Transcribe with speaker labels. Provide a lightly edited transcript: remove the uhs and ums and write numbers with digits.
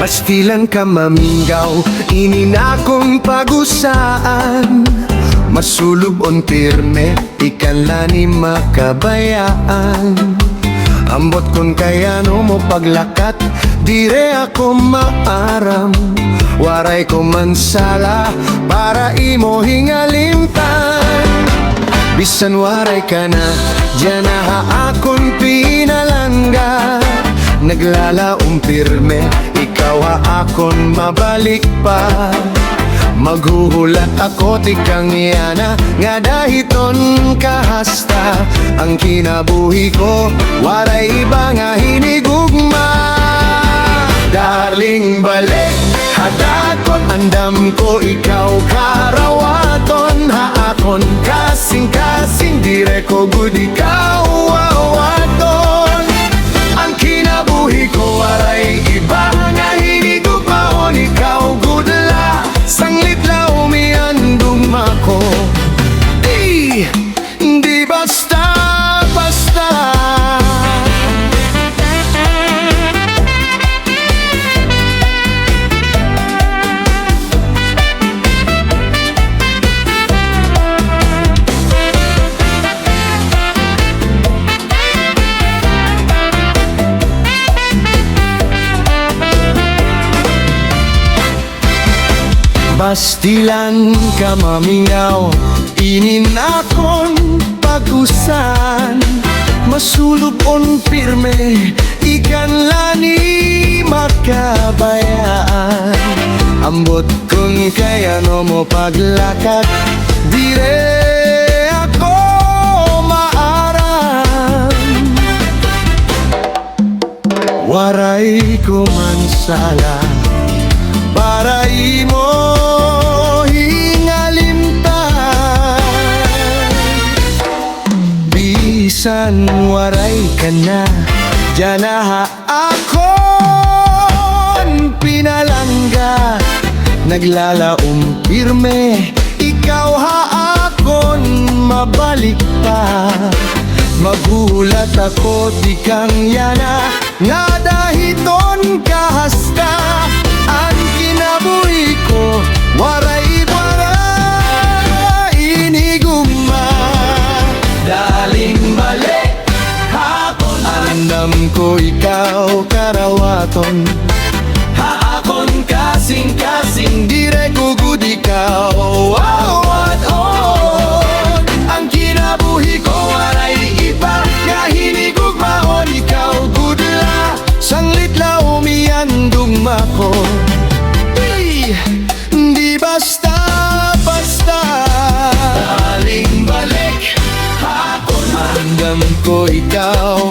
Speaker 1: Pastilan ka mamingaw, ininakong pag-usaan. Masulub on pirme, ikan lani makabayaan. Ambot kon kaya no mo paglakat, dire ako maaram. Waray ko mansala, para imo hingalimtan. Bisan waray ka na, diyan na akong pinalangga. Naglalaong pirme, ikaw akon mabalik pa. Maghuhulat ako tikang yana, nga dahiton kahasta. Ang kinabuhi ko, waray iba nga hinigugma. Darling balik, hadakon andam ko, ikaw karawaton. Haakon kasing-kasing, dire ko gud ikaw awaton. Ang kinabuhi ko, waray iba nga hinigugmaon. Ikaw gudla, sanglit la umiandong ako. Di basta-basta. Pastilan ka mamingaw, ininakon pag-usan. Masulub on pirme, ikan lani makabayaan. Ambot kung kaya no mo paglakat, dire ako maaram. Waray ko mansala, para imo bisan waray ka na, diyan na akon pinalangga. Naglalaong pirme, ikaw akon mabalik pa. Magulat ako di kang yana, nga dahiton kahasta. Ang kinabuhi ko, waray iniguma. Daling balik, hapon andam ko, ikaw karawaton. Haakon kasing-kasing, dire gugud ikaw awaton. Ang kinabuhi ko, waray iba nga hinigugmaon. Ikaw gudla, sanglit la umiandong ako. Di basta-basta. Daling balik, hapon andam ko, ikaw